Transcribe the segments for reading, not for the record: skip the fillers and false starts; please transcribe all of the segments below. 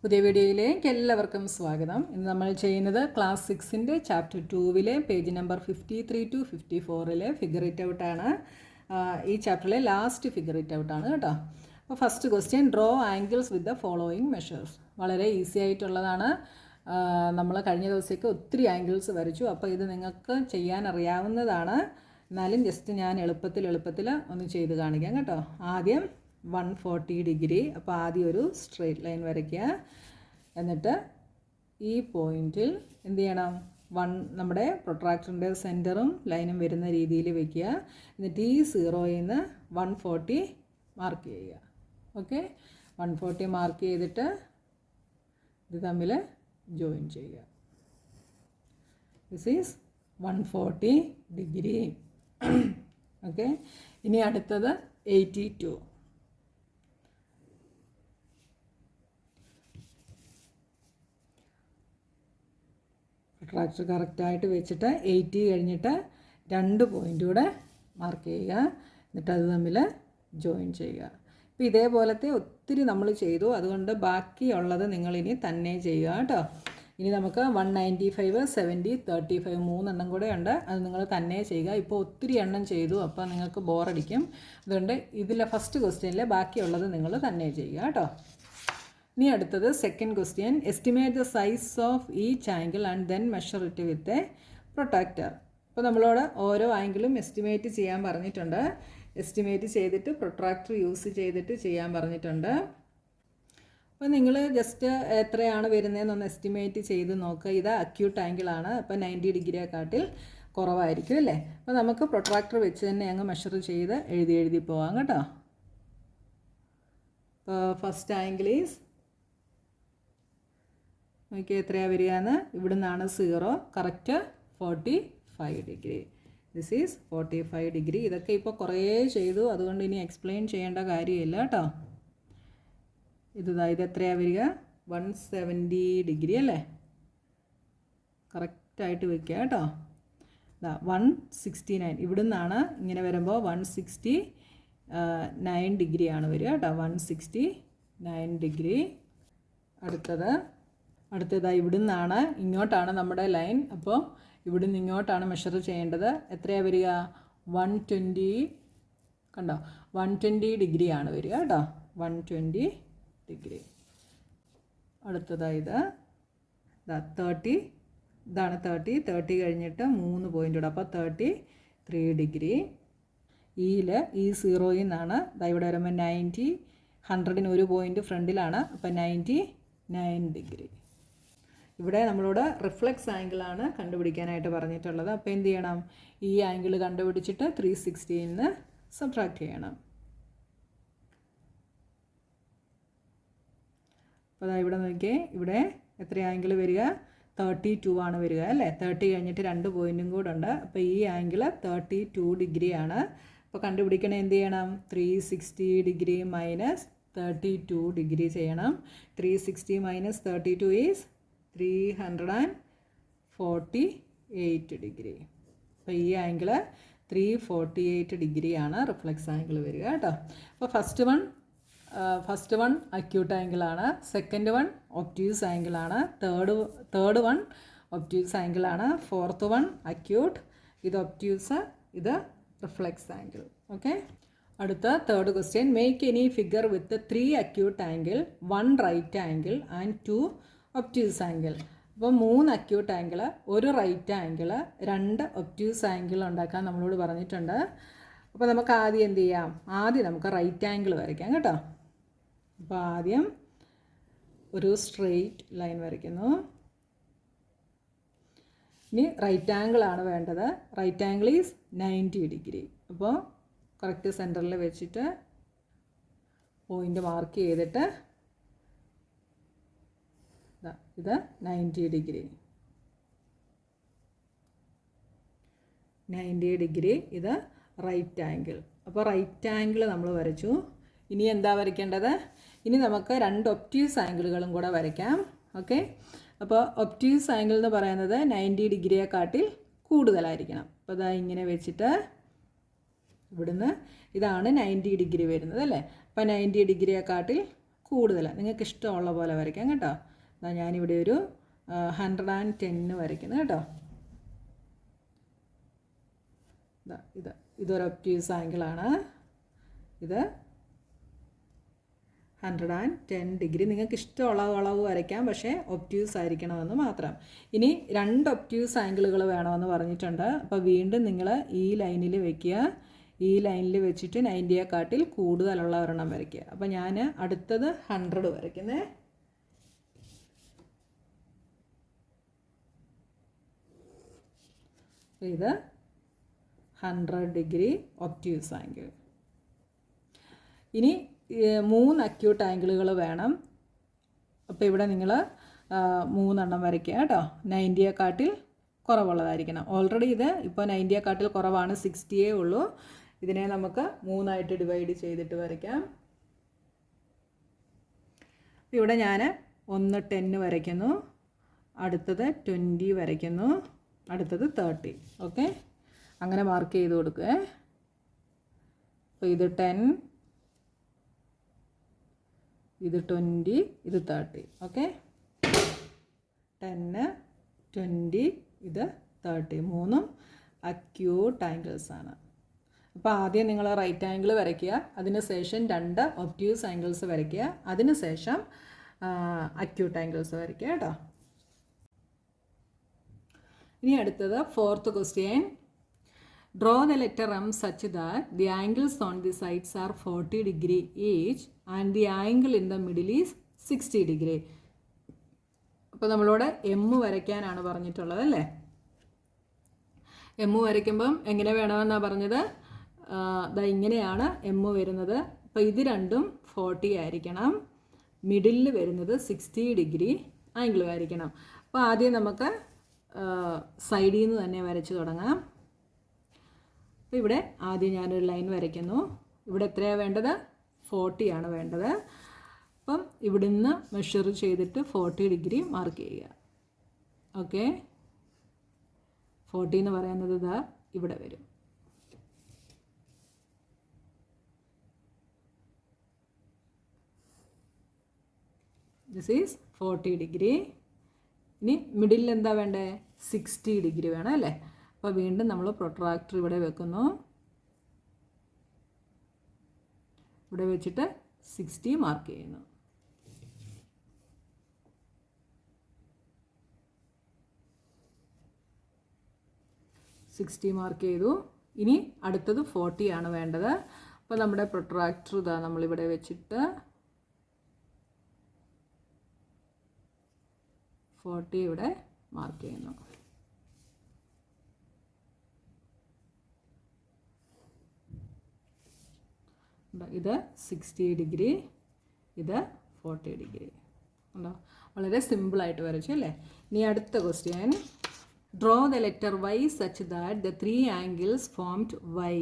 പുതിയ വീഡിയോയിലേക്ക് എല്ലാവർക്കും സ്വാഗതം. ഇന്ന് നമ്മൾ ചെയ്യുന്നത് ക്ലാസ് 6ൻ്റെ ചാപ്റ്റർ 2-ലെ പേജ് നമ്പർ 53 to 54-ലെ ഫിഗർ ഇറ്റ് ഔട്ടാണ്. ഈ ചാപ്റ്ററിലെ ലാസ്റ്റ് ഫിഗർ ഇറ്റ് ഔട്ടാണ് കേട്ടോ. അപ്പോൾ first question, draw angles with the following measures. വളരെ ഈസി ആയിട്ടുള്ളതാണ്. നമ്മൾ കഴിഞ്ഞ ദിവസത്തേക്ക് ഒത്തിരി ആംഗിൾസ് വരച്ചു. അപ്പോൾ ഇത് നിങ്ങൾക്ക് ചെയ്യാൻ അറിയാവുന്നതാണ്. എന്നാലും ജസ്റ്റ് ഞാൻ എളുപ്പത്തിൽ ഒന്ന് ചെയ്ത് കാണിക്കാം കേട്ടോ. ആദ്യം 140 ഡിഗ്രി. അപ്പോൾ ആദ്യം ഒരു സ്ട്രെയിറ്റ് ലൈൻ വരയ്ക്കുക. എന്നിട്ട് ഈ പോയിൻറ്റിൽ എന്ത് ചെയ്യണം, നമ്മുടെ പ്രൊട്രാക്ടറിൻ്റെ സെൻറ്ററും ലൈനും വരുന്ന രീതിയിൽ വയ്ക്കുക. എന്നിട്ട് ഈ 0യിൽ നിന്ന് 140 മാർക്ക് ചെയ്യുക. ഓക്കെ, 140 മാർക്ക് ചെയ്തിട്ട് ഇത് തമ്മിൽ ജോയിൻ ചെയ്യുക. This is 140 degree. ഓക്കെ, ഇനി അടുത്തത് 82. പ്രൊട്രാക്ടർ കറക്റ്റായിട്ട് വെച്ചിട്ട് 80 കഴിഞ്ഞിട്ട് 2 പോയിൻ്റ് കൂടെ മാർക്ക് ചെയ്യുക. എന്നിട്ട് അത് തമ്മിൽ ജോയിൻ ചെയ്യുക. ഇപ്പോൾ ഇതേപോലത്തെ ഒത്തിരി നമ്മൾ ചെയ്തു. അതുകൊണ്ട് ബാക്കിയുള്ളത് നിങ്ങളിനി തന്നെ ചെയ്യുക കേട്ടോ. ഇനി നമുക്ക് 195, 70, 35 3 കൂടെ ഉണ്ട്. അത് നിങ്ങൾ തന്നെ ചെയ്യുക. ഇപ്പോൾ ഒത്തിരി എണ്ണം ചെയ്തു, അപ്പോൾ നിങ്ങൾക്ക് ബോറടിക്കും. അതുകൊണ്ട് ഇതിലെ ഫസ്റ്റ് ക്വസ്റ്റ്യനിൽ ബാക്കിയുള്ളത് നിങ്ങൾ തന്നെ ചെയ്യുക കേട്ടോ. ഇനി അടുത്തത് second question, estimate the size of each angle and then measure it with a protractor. അപ്പോൾ നമ്മളോട് ഓരോ ആംഗിളും എസ്റ്റിമേറ്റ് ചെയ്യാൻ പറഞ്ഞിട്ടുണ്ട്. എസ്റ്റിമേറ്റ് ചെയ്തിട്ട് പ്രൊട്രാക്ടർ യൂസ് ചെയ്തിട്ട് ചെയ്യാൻ പറഞ്ഞിട്ടുണ്ട്. അപ്പോൾ നിങ്ങൾ ജസ്റ്റ് എത്രയാണ് വരുന്നതെന്നൊന്ന് എസ്റ്റിമേറ്റ് ചെയ്ത് നോക്കുക. ഇത് അക്യൂട്ട് ആംഗിളാണ്. അപ്പോൾ 90 ഡിഗ്രിയെക്കാട്ടിൽ കുറവായിരിക്കും അല്ലേ. അപ്പോൾ നമുക്ക് പ്രൊട്രാക്ടർ വെച്ച് തന്നെ അങ്ങ് മെഷർ ചെയ്ത് എഴുതി പോവാം കേട്ടോ. അപ്പോൾ ഫസ്റ്റ് ആംഗിൾ ഈസ്, നോക്കി എത്രയാണ് വരികയെന്ന്. ഇവിടെ നിന്നാണ് 0, correct 45 degree. This is 45 degree. ഇതൊക്കെ ഇപ്പോൾ കുറേ ചെയ്തു, അതുകൊണ്ട് ഇനി എക്സ്പ്ലെയിൻ ചെയ്യേണ്ട കാര്യമില്ല കേട്ടോ. ഇത് എത്രയാണ് വരിക, 170 ഡിഗ്രി അല്ലേ. കറക്റ്റായിട്ട് വയ്ക്കുക കേട്ടോ. 169. ഇവിടെ നിന്നാണ് ഇങ്ങനെ വരുമ്പോൾ 169 ഡിഗ്രിയാണ് വരിക കേട്ടോ. 169 ഡിഗ്രി. അടുത്തതായി ഇവിടെ നിന്നാണ് ഇങ്ങോട്ടാണ് നമ്മുടെ ലൈൻ. അപ്പോൾ ഇവിടെ നിന്ന് ഇങ്ങോട്ടാണ് മെഷർ ചെയ്യേണ്ടത്. എത്രയാണ് വരിക, 120. കണ്ടോ, 120 ഡിഗ്രിയാണ് വരിക കേട്ടോ. 120 ഡിഗ്രി. അടുത്തതായി ഇത് 30. ഇതാണ് 30 കഴിഞ്ഞിട്ട് 3 പോയിൻ്റ് കൂടെ. അപ്പോൾ 33 ഡിഗ്രി. ഈ 0യിൽ നിന്നാണ് ഇവിടെ വരുമ്പോൾ 90, 100ന് 1 പോയിൻ്റ് ഫ്രണ്ടിലാണ്. അപ്പോൾ 99 ഡിഗ്രി. ഇവിടെ നമ്മളോട് റിഫ്ലെക്സ് ആംഗിളാണ് കണ്ടുപിടിക്കാനായിട്ട് പറഞ്ഞിട്ടുള്ളത്. അപ്പോൾ എന്ത് ചെയ്യണം, ഈ ആംഗിൾ കണ്ടുപിടിച്ചിട്ട് 360 നിന്ന് സബ്ട്രാക്ട് ചെയ്യണം. അപ്പോൾ ഇവിടെ നോക്കിയേ, ഇവിടെ എത്ര ആംഗിൾ വരിക, 32 ആണ് വരിക അല്ലേ. 30 കഴിഞ്ഞിട്ട് 2 പോയിൻറ്റും കൂടെ ഉണ്ട്. അപ്പോൾ ഈ ആംഗിൾ 32 ഡിഗ്രിയാണ്. അപ്പോൾ കണ്ടുപിടിക്കണേ എന്ത് ചെയ്യണം, 360 ഡിഗ്രി മൈനസ് 32 ഡിഗ്രി ചെയ്യണം. 360 മൈനസ് 32 ഈസ് 348 ഡിഗ്രി. അപ്പോൾ ഈ ആംഗിൾ 348 ഡിഗ്രിയാണ് റിഫ്ലെക്സ് ആംഗിൾ വരിക കേട്ടോ. അപ്പോൾ ഫസ്റ്റ് വൺ അക്യൂട്ട് ആംഗിളാണ്. സെക്കൻഡ് വൺ ഒബ്റ്റ്യൂസ് ആംഗിളാണ്. തേർഡ് വൺ ഒബ്റ്റ്യൂസ് ആംഗിളാണ്. ഫോർത്ത് വൺ അക്യൂട്ട്, ഇത് ഒബ്റ്റ്യൂസ്, ഇത് റിഫ്ലെക്സ് ആംഗിൾ. ഓക്കെ, അടുത്ത third question, make any figure with 3 acute angle, 1 right angle and 2 obtuse angle. അപ്പോൾ 3 acute angle, 1 right angle, 2 obtuse angle ഉണ്ടാക്കാൻ നമ്മളോട് പറഞ്ഞിട്ടുണ്ട്. അപ്പോൾ നമുക്ക് ആദ്യം എന്ത് ചെയ്യാം, ആദ്യം നമുക്ക് റൈറ്റ് ആംഗിൾ വരയ്ക്കാം കേട്ടോ. അപ്പോൾ ആദ്യം ഒരു സ്ട്രെയിറ്റ് ലൈൻ വരയ്ക്കുന്നു. ഇനി റൈറ്റ് ആംഗിളാണ് വേണ്ടത്. Right angle is 90 degree. അപ്പോൾ കറക്റ്റ് സെൻറ്ററിൽ വെച്ചിട്ട് പോയിൻ്റ് മാർക്ക് ചെയ്തിട്ട് ഇത് 90 ഡിഗ്രി. 90 ഡിഗ്രി, ഇത് റൈറ്റ് ആംഗിൾ. അപ്പോൾ റൈറ്റ് ആംഗിൾ നമ്മൾ വരച്ചു. ഇനി എന്താ വരയ്ക്കേണ്ടത്, ഇനി നമുക്ക് 2 ഒബ്റ്റ്യൂസ് ആംഗിളുകളും കൂടെ വരയ്ക്കാം. ഓക്കെ, അപ്പോൾ ഒബ്റ്റ്യൂസ് ആംഗിൾ എന്ന് പറയുന്നത് 90 ഡിഗ്രിയെക്കാട്ടിൽ കൂടുതലായിരിക്കണം. അപ്പോൾ ഇതാ ഇങ്ങനെ വെച്ചിട്ട് ഇവിടുന്ന് ഇതാണ് 90 ഡിഗ്രി വരുന്നത് അല്ലേ. അപ്പോൾ 90 ഡിഗ്രിയെക്കാട്ടിൽ കൂടുതൽ നിങ്ങൾക്ക് ഇഷ്ടമുള്ള പോലെ വരയ്ക്കാം കേട്ടോ. ഞാനിവിടെ ഒരു 110 വരയ്ക്കുന്നു കേട്ടോ. ഇതൊരു ഒബ്റ്റ്യൂസ് ആംഗിളാണ്. ഇത് 110 ഡിഗ്രി. നിങ്ങൾക്ക് ഇഷ്ടമുള്ള അളവ് വരയ്ക്കാം, പക്ഷേ ഒബ്റ്റ്യൂസ് ആയിരിക്കണമെന്ന് മാത്രം. ഇനി 2 ഒബ്റ്റ്യൂസ് ആംഗിളുകൾ വേണമെന്ന് പറഞ്ഞിട്ടുണ്ട്. അപ്പോൾ വീണ്ടും നിങ്ങൾ ഈ ലൈനിൽ വയ്ക്കുക. ഈ ലൈനിൽ വെച്ചിട്ട് 90യെക്കാട്ടിൽ കൂടുതലുള്ള ഒരെണ്ണം വരയ്ക്കുക. അപ്പോൾ ഞാൻ അടുത്തത് 100 വരയ്ക്കുന്നേ. ഇത് 100 ഡിഗ്രി ഒബ്റ്റ്യൂസ് ആംഗിൾ. ഇനി 3 അക്യൂട്ട് ആംഗിളുകൾ വേണം. അപ്പോൾ ഇവിടെ നിങ്ങൾ 3 എണ്ണം വരയ്ക്കുക കേട്ടോ. 90യെക്കാട്ടിൽ കുറവുള്ളതായിരിക്കണം. ഓൾറെഡി ഇത് ഇപ്പോൾ 90യെക്കാട്ടിൽ കുറവാണ്, 60 ഉള്ളൂ. ഇതിനെ നമുക്ക് 3ആയിട്ട് ഡിവൈഡ് ചെയ്തിട്ട് വരയ്ക്കാം. ഇവിടെ ഞാൻ 10 വരയ്ക്കുന്നു, അടുത്തത് 20 വരയ്ക്കുന്നു, അടുത്തത് 30. ഓക്കെ, അങ്ങനെ മാർക്ക് ചെയ്ത് കൊടുക്കുക. അപ്പോൾ ഇത് 10, ഇത് 20, ഇത് 30. ഓക്കെ, 10, 20, ഇത് 30. 3 അക്യൂട്ട് ആംഗിൾസ് ആണ്. അപ്പോൾ ആദ്യം നിങ്ങൾ റൈറ്റ് ആംഗിൾ വരയ്ക്കുക, അതിനുശേഷം 2 ഒബ്റ്റ്യൂസ് ആംഗിൾസ് വരയ്ക്കുക, അതിനുശേഷം അക്യൂട്ട് ആംഗിൾസ് വരയ്ക്കുക കേട്ടോ. ഇനി അടുത്തത് 4th question. Draw the letter M such that the angles on the sides are 40 degree each and the angle in the middle is 60 degree. അപ്പോൾ നമ്മളോട് M വരയ്ക്കാനാണ് പറഞ്ഞിട്ടുള്ളത് അല്ലേ. M വരയ്ക്കുമ്പം എങ്ങനെ വേണമെന്നാണ് പറഞ്ഞത്? ഇങ്ങനെയാണ് M വരുന്നത്. അപ്പോൾ ഇത് രണ്ടും 40 ആയിരിക്കണം, മിഡിലിൽ വരുന്നത് 60 ഡിഗ്രി ആംഗിൾ ആയിരിക്കണം. അപ്പോൾ ആദ്യം നമുക്ക് സൈഡിൽ നിന്ന് തന്നെ വരച്ച് തുടങ്ങാം. അപ്പോൾ ഇവിടെ ആദ്യം ഞാനൊരു ലൈൻ വരയ്ക്കുന്നു. ഇവിടെ എത്രയാണ് വേണ്ടത്? 40 ആണ് വേണ്ടത്. അപ്പം ഇവിടുന്ന് മെഷർ ചെയ്തിട്ട് 40 ഡിഗ്രി മാർക്ക് ചെയ്യുക. ഓക്കെ, 40 എന്ന് പറയുന്നത് ഇതാ ഇവിടെ വരും. This is 40 degree. ഇനി മിഡിലിൽ എന്താ വേണ്ടേ? 60 ഡിഗ്രി വേണം അല്ലേ. അപ്പോൾ വീണ്ടും നമ്മൾ പ്രൊട്രാക്ടർ ഇവിടെ വെക്കുന്നു. ഇവിടെ വെച്ചിട്ട് 60 മാർക്ക് ചെയ്യുന്നു. മാർക്ക് ചെയ്തു. ഇനി അടുത്തത് 40 ആണ് വേണ്ടത്. അപ്പോൾ നമ്മുടെ പ്രൊട്രാക്ടർ ഇതാ നമ്മളിവിടെ വെച്ചിട്ട് 40 ഇവിടെ മാർക്ക് ചെയ്യുന്നു. ഇത് 60 ഡിഗ്രി, ഇത് 40 ഡിഗ്രി. ഉണ്ടോ? വളരെ സിമ്പിളായിട്ട് വരച്ചു അല്ലേ. ഇനി അടുത്ത question. Draw the letter Y such that the 3 angles formed Y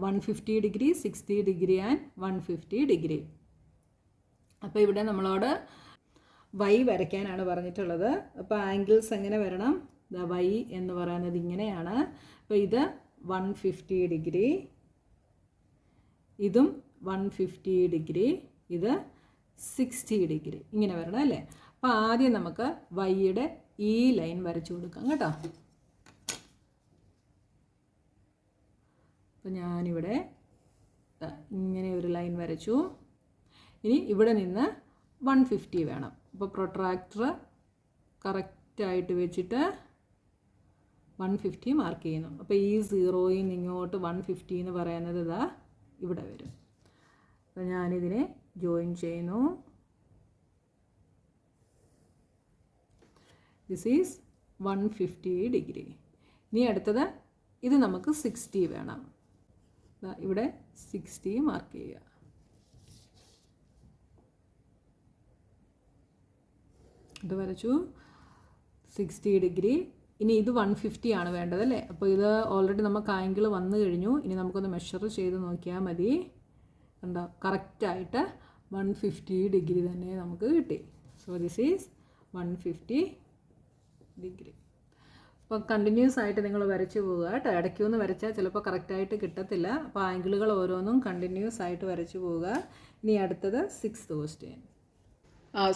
150 degree, 60 degree and 150 degree. അപ്പോൾ ഇവിടെ നമ്മളോട് Y വരയ്ക്കാനാണ് പറഞ്ഞിട്ടുള്ളത്. അപ്പോൾ ആംഗിൾസ് എങ്ങനെ വരണം? Y എന്ന് പറയുന്നത് ഇങ്ങനെയാണ്. അപ്പോൾ ഇത് 150 ഡിഗ്രി, ഇതും 150 ഡിഗ്രി, ഇത് 60 ഡിഗ്രി, ഇങ്ങനെ വരണം അല്ലേ. അപ്പോൾ ആദ്യം നമുക്ക് വൈയുടെ ഈ ലൈൻ വരച്ചു കൊടുക്കാം കേട്ടോ. അപ്പോൾ ഞാനിവിടെ ഇങ്ങനെ ഒരു ലൈൻ വരച്ചു. ഇനി ഇവിടെ നിന്ന് 150 വേണം. അപ്പോൾ പ്രൊട്രാക്ടർ കറക്റ്റായിട്ട് വെച്ചിട്ട് 150 മാർക്ക് ചെയ്യുന്നു. അപ്പോൾ ഈ 0യിൽ നിന്ന് ഇങ്ങോട്ട് 150 എന്ന് പറയുന്നത് ഇതാ ഇവിടെ വരും. അപ്പോൾ ഞാനിതിനെ ജോയിൻ ചെയ്യുന്നു. This is 150 degree. ഇനി അടുത്തത് ഇത് നമുക്ക് 60 വേണം. ഇവിടെ 60 മാർക്ക് ചെയ്യുക. ഇത് വരച്ചു, 60 ഡിഗ്രി. ഇനി ഇത് 150 ആണ് വേണ്ടത് അല്ലേ. അപ്പോൾ ഇത് ഓൾറെഡി നമുക്ക് ആംഗിൾ വന്നു കഴിഞ്ഞു. ഇനി നമുക്കൊന്ന് മെഷർ ചെയ്ത് നോക്കിയാൽ മതി. കണ്ടോ, കറക്റ്റായിട്ട് 150 ഡിഗ്രി തന്നെ നമുക്ക് കിട്ടി. So this is 150 degree. അപ്പോൾ കണ്ടിന്യൂസ് ആയിട്ട് നിങ്ങൾ വരച്ച് പോവുക കേട്ടോ. ഇടയ്ക്കൊന്ന് വരച്ചാൽ ചിലപ്പോൾ കറക്റ്റായിട്ട് കിട്ടത്തില്ല. അപ്പോൾ ആംഗിളുകൾ ഓരോന്നും കണ്ടിന്യൂസ് ആയിട്ട് വരച്ച് പോവുക. ഇനി അടുത്തത് 6th question.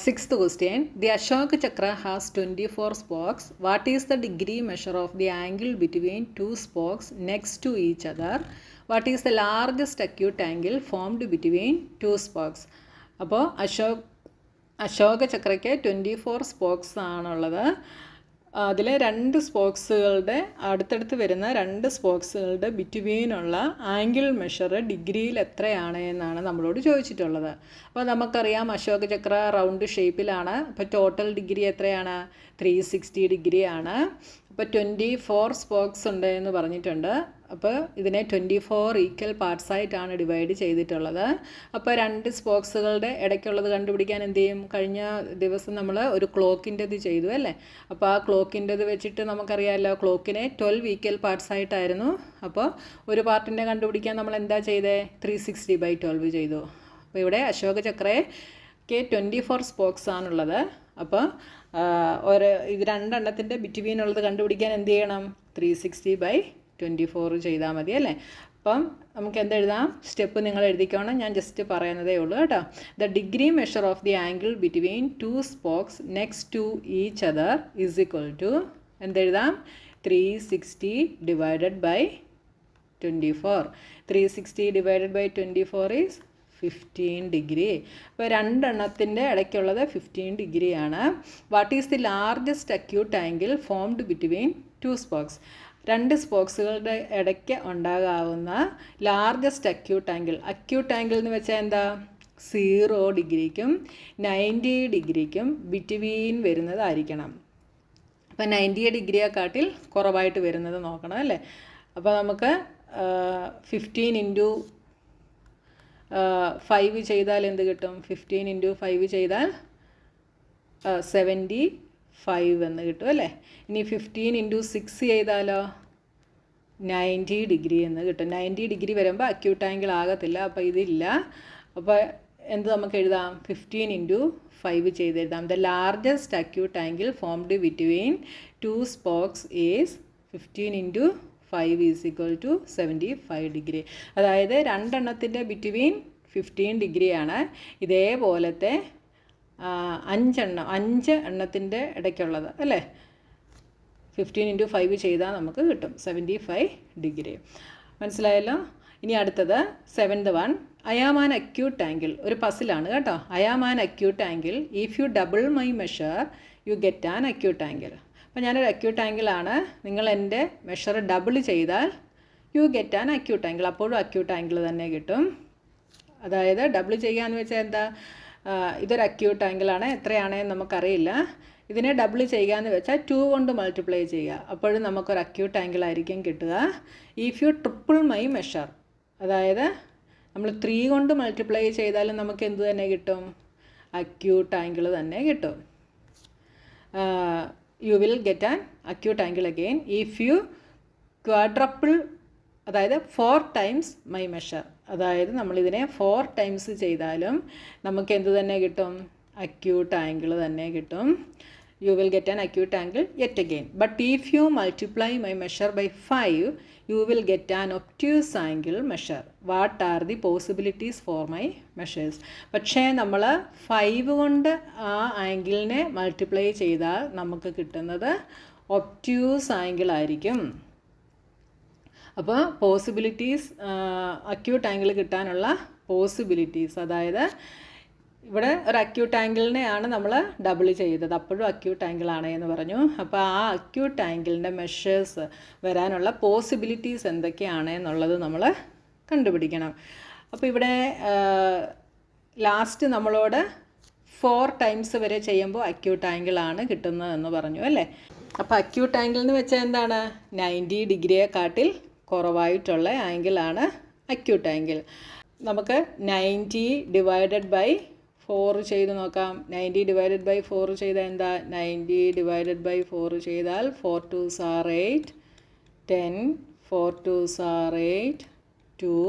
6th question. The Ashoka Chakra has 24 spokes. What is the degree measure of the angle between two spokes next to each other? What is the largest acute angle formed between two spokes? അപ്പോൾ Ashoka ചക്രയ്ക്ക് 24 spokes ആണുള്ളത്. അതിൽ 2 സ്പോക്സുകളുടെ അടുത്തടുത്ത് വരുന്ന 2 സ്പോക്സുകളുടെ ബിറ്റ്വീനുള്ള angle measure ഡിഗ്രിയിൽ എത്രയാണ് എന്നാണ് നമ്മളോട് ചോദിച്ചിട്ടുള്ളത്. അപ്പോൾ നമുക്കറിയാം അശോക ചക്ര റൗണ്ട് ഷേപ്പിലാണ്. അപ്പോൾ ടോട്ടൽ ഡിഗ്രി എത്രയാണ്? 360 ഡിഗ്രിയാണ്. അപ്പോൾ 24 സ്പോക്സ് ഉണ്ട് എന്ന് പറഞ്ഞിട്ടുണ്ട്. അപ്പോൾ ഇതിനെ 24 ഈക്വൽ പാർട്സ് ആയിട്ടാണ് ഡിവൈഡ് ചെയ്തിട്ടുള്ളത്. അപ്പോൾ 2 സ്പോക്സുകളുടെ ഇടയ്ക്കുള്ളത് കണ്ടുപിടിക്കാൻ എന്ത് ചെയ്യും? കഴിഞ്ഞ ദിവസം നമ്മൾ ഒരു ക്ലോക്കിൻ്റെത് ചെയ്തു അല്ലേ? അപ്പോൾ ആ ക്ലോക്കിൻ്റെത് വെച്ചിട്ട് നമുക്കറിയാമല്ലോ, ക്ലോക്കിനെ 12 ഈക്വൽ പാർട്സ് ആയിട്ടായിരുന്നു. അപ്പോൾ ഒരു പാർട്ടിനെ കണ്ടുപിടിക്കാൻ നമ്മൾ എന്താ ചെയ്തേ? 360/12 ചെയ്തു. അപ്പോൾ ഇവിടെ അശോക ചക്രയ്ക്ക് 24 സ്പോക്സ് ആണുള്ളത്. അപ്പോൾ ഇത് 2 എണ്ണത്തിൻ്റെ ബിറ്റ്വീൻ ഉള്ളത് കണ്ടുപിടിക്കാൻ എന്ത് ചെയ്യണം? 360/24 ചെയ്താൽ മതി അല്ലേ? അപ്പം നമുക്ക് എന്തെഴുതാം? സ്റ്റെപ്പ് നിങ്ങൾ എഴുതിക്കോണം, ഞാൻ ജസ്റ്റ് പറയുന്നതേ ഉള്ളൂ കേട്ടോ. The degree measure of the angle between 2 spokes next to each other is equal to എന്തെഴുതാം? 360/24. 360/24 ഈസ് 15 ഡിഗ്രി. അപ്പോൾ 2 എണ്ണത്തിൻ്റെ ഇടയ്ക്കുള്ളത് 15 ഡിഗ്രിയാണ്. What is the largest acute angle formed between 2 spokes? 2 സ്പോക്സുകളുടെ ഇടയ്ക്ക് ഉണ്ടാകാവുന്ന largest acute angle. Acute angle എന്ന് വെച്ചാൽ എന്താ? 0 ഡിഗ്രിക്കും 90 ഡിഗ്രിക്കും ബിറ്റ്വീൻ വരുന്നതായിരിക്കണം. അപ്പോൾ 90 ഡിഗ്രിയെക്കാട്ടിൽ കുറവായിട്ട് വരുന്നത് നോക്കണം അല്ലേ? അപ്പോൾ നമുക്ക് 15 × 5 ചെയ്താൽ എന്ത് കിട്ടും? 15 × 5 ചെയ്താൽ 75 എന്ന് കിട്ടും അല്ലേ? ഇനി 15 × 6 ചെയ്താലോ 90 ഡിഗ്രി എന്ന് കിട്ടും. 90 ഡിഗ്രി വരുമ്പോൾ അക്യൂട്ട് ആംഗിൾ ആകത്തില്ല. അപ്പോൾ ഇതില്ല. അപ്പോൾ എന്ത് നമുക്ക് എഴുതാം? 15 × 5 ചെയ്തെഴുതാം. The largest acute angle formed between 2 spokes is 15 × 5 is equal to 75 degree. അതായത് 2 എണ്ണത്തിൻ്റെ ബിറ്റ്വീൻ 15 ഡിഗ്രിയാണ്. ഇതേപോലത്തെ 5 എണ്ണത്തിൻ്റെ ഇടയ്ക്കുള്ളത് അല്ലേ? 15 × 5 ചെയ്താൽ നമുക്ക് കിട്ടും 75 ഡിഗ്രി. മനസ്സിലായല്ലോ? ഇനി അടുത്തത് 7th one. I am an acute angle. ഒരു പസിലാണ് കേട്ടോ. I am an acute angle. If you double my measure, you get an acute angle. അപ്പോൾ ഞാനൊരു അക്യൂട്ട് ആംഗിളാണ്. നിങ്ങൾ എൻ്റെ മെഷർ ഡബിൾ ചെയ്താൽ you get an acute angle. അപ്പോഴും അക്യൂട്ട് ആംഗിൾ തന്നെ കിട്ടും. അതായത് ഡബിൾ ചെയ്യാന്ന് വെച്ചാൽ എന്താ? ഇതൊരു അക്യൂട്ട് ആംഗിളാണ്. എത്രയാണെന്ന് നമുക്കറിയില്ല. ഇതിനെ ഡബിൾ ചെയ്യുക എന്ന് വെച്ചാൽ 2 കൊണ്ട് മൾട്ടിപ്ലൈ ചെയ്യുക. അപ്പോഴും നമുക്കൊരു അക്യൂട്ട് ആംഗിൾ ആയിരിക്കും കിട്ടുക. If you triple my measure, അതായത് നമ്മൾ 3 കൊണ്ട് മൾട്ടിപ്ലൈ ചെയ്താലും നമുക്ക് എന്ത് തന്നെ കിട്ടും? അക്യൂട്ട് ആംഗിൾ തന്നെ കിട്ടും. You will get an acute angle again if you quadruple, അതായത് 4 ടൈംസ് മൈ മെഷർ. അതായത് നമ്മളിതിനെ 4 ടൈംസ് ചെയ്താലും നമുക്ക് എന്ത് തന്നെ കിട്ടും? അക്യൂട്ട് ആംഗിൾ തന്നെ കിട്ടും. You will get an acute angle yet again. But if you multiply my measure by 5, you will get an obtuse angle measure. What are the possibilities for my measures? പക്ഷേ നമ്മൾ 5 കൊണ്ട് ആ ആംഗിളിനെ multiply ചെയ്താൽ നമുക്ക് കിട്ടുന്നത് obtuse angle ആയിരിക്കും. അപ്പോൾ possibilities, acute angle കിട്ടാനുള്ള പോസിബിലിറ്റീസ്, അതായത് ഇവിടെ ഒരു അക്യൂട്ട് ആംഗിളിനെയാണ് നമ്മൾ ഡബിൾ ചെയ്തത്, അപ്പോഴും അക്യൂട്ട് ആംഗിളാണ് എന്ന് പറഞ്ഞു. അപ്പോൾ ആ അക്യൂട്ട് ആംഗിളിൻ്റെ മെഷേഴ്സ് വരാനുള്ള പോസിബിലിറ്റീസ് എന്തൊക്കെയാണ് എന്നുള്ളത് നമ്മൾ കണ്ടുപിടിക്കണം. അപ്പോൾ ഇവിടെ ലാസ്റ്റ് നമ്മളോട് 4 ടൈംസ് വരെ ചെയ്യുമ്പോൾ അക്യൂട്ട് ആംഗിളാണ് കിട്ടുന്നതെന്ന് പറഞ്ഞു അല്ലേ? അപ്പോൾ അക്യൂട്ട് ആംഗിൾ എന്ന് വെച്ചാൽ എന്താണ്? 90 ഡിഗ്രിയെക്കാട്ടിൽ കുറവായിട്ടുള്ള ആംഗിളാണ് അക്യൂട്ട് ആംഗിൾ. നമുക്ക് 90/4 ചെയ്ത് നോക്കാം. 90/4 ചെയ്താൽ എന്താ? 90/4 ചെയ്താൽ 4 2s are 8, 10, 4 2s are 8, 2,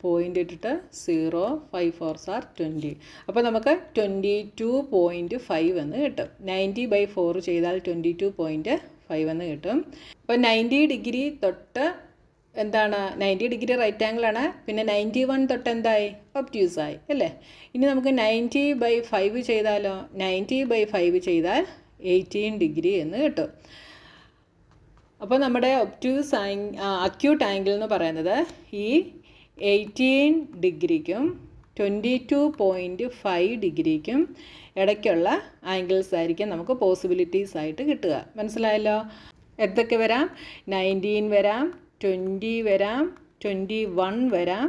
point ഇട്ടിട്ട് 0, 5 4s are 20. അപ്പോൾ നമുക്ക് 22.5 എന്ന് കിട്ടും. 90/4 ചെയ്താൽ 22.5 5 എന്ന് കിട്ടും. അപ്പോൾ 90 ഡിഗ്രി തൊട്ട് എന്താണ് 90 ഡിഗ്രി റൈറ്റ് ആംഗിളാണ്. പിന്നെ 91 തൊട്ട് എന്തായി ഒബ്റ്റ്യൂസായി അല്ലേ. ഇനി നമുക്ക് 90/5 ചെയ്താലോ. 90/5 ചെയ്താൽ 18 ഡിഗ്രി എന്ന് കിട്ടും. അപ്പോൾ നമ്മുടെ അക്യൂട്ട് ആംഗിൾ എന്ന് പറയുന്നത് ഈ 18 ഡിഗ്രിക്കും 22.5 ഡിഗ്രിക്കും ഇടയ്ക്കുള്ള ആംഗിൾസ് ആയിരിക്കും നമുക്ക് പോസിബിലിറ്റീസ് ആയിട്ട് കിട്ടുക. മനസ്സിലായല്ലോ. എന്തൊക്കെ വരാം? 19 വരാം, 20 വരാം, 21 വരാം,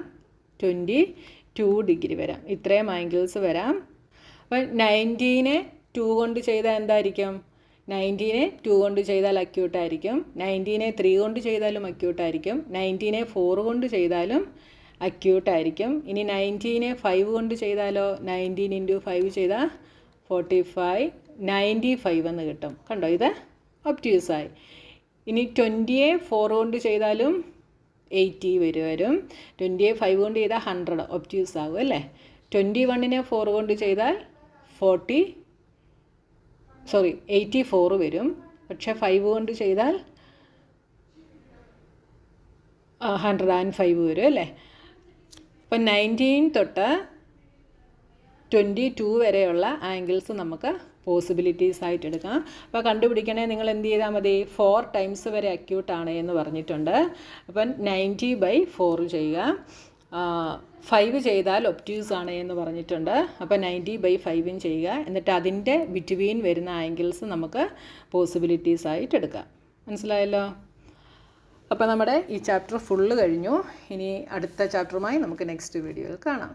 22 ഡിഗ്രി വരാം. ഇത്രയും ആംഗിൾസ് വരാം. അപ്പോൾ 19നെ 2 കൊണ്ട് ചെയ്താൽ എന്തായിരിക്കും? 19നെ 2 കൊണ്ട് ചെയ്താൽ അക്യൂട്ടായിരിക്കും. 19നെ 3 കൊണ്ട് ചെയ്താലും അക്യൂട്ടായിരിക്കും. 19നെ 4 കൊണ്ട് ചെയ്താലും അക്യൂട്ടായിരിക്കും. ഇനി 19നെ 5 കൊണ്ട് ചെയ്താലോ. 19 × 5 ചെയ്താൽ 45, 95 എന്ന് കിട്ടും. കണ്ടോ, ഇത് ഒബ്റ്റ്യൂസായി. ഇനി 20യെ 4 കൊണ്ട് ചെയ്താലും 80 വരും. 20യെ 5 കൊണ്ട് ചെയ്താൽ 100 ഒബ്റ്റ്യൂസ് ആകും അല്ലേ. 21നെ 4 കൊണ്ട് ചെയ്താൽ 84 വരും. പക്ഷേ 5 കൊണ്ട് ചെയ്താൽ 105 വരും അല്ലേ. അപ്പം 19 തൊട്ട് 22 വരെയുള്ള ആംഗിൾസ് നമുക്ക് പോസിബിലിറ്റീസ് ആയിട്ട് എടുക്കാം. അപ്പോൾ കണ്ടുപിടിക്കണേ നിങ്ങൾ എന്ത് ചെയ്താൽ മതി? 4 ടൈംസ് വരെ അക്യൂട്ടാണ് എന്ന് പറഞ്ഞിട്ടുണ്ട്. അപ്പം 90/4 ചെയ്യുക. 5 ചെയ്താൽ ഒബ്റ്റ്യൂസ് ആണ് എന്ന് പറഞ്ഞിട്ടുണ്ട്. അപ്പോൾ 90/5 ചെയ്യുക. എന്നിട്ട് അതിൻ്റെ ബിറ്റ്വീൻ വരുന്ന ആംഗിൾസ് നമുക്ക് പോസിബിലിറ്റീസ് ആയിട്ട് എടുക്കാം. മനസ്സിലായല്ലോ. അപ്പോൾ നമ്മുടെ ഈ ചാപ്റ്റർ ഫുള്ള് കഴിഞ്ഞു. ഇനി അടുത്ത ചാപ്റ്ററുമായി നമുക്ക് നെക്സ്റ്റ് വീഡിയോയിൽ കാണാം.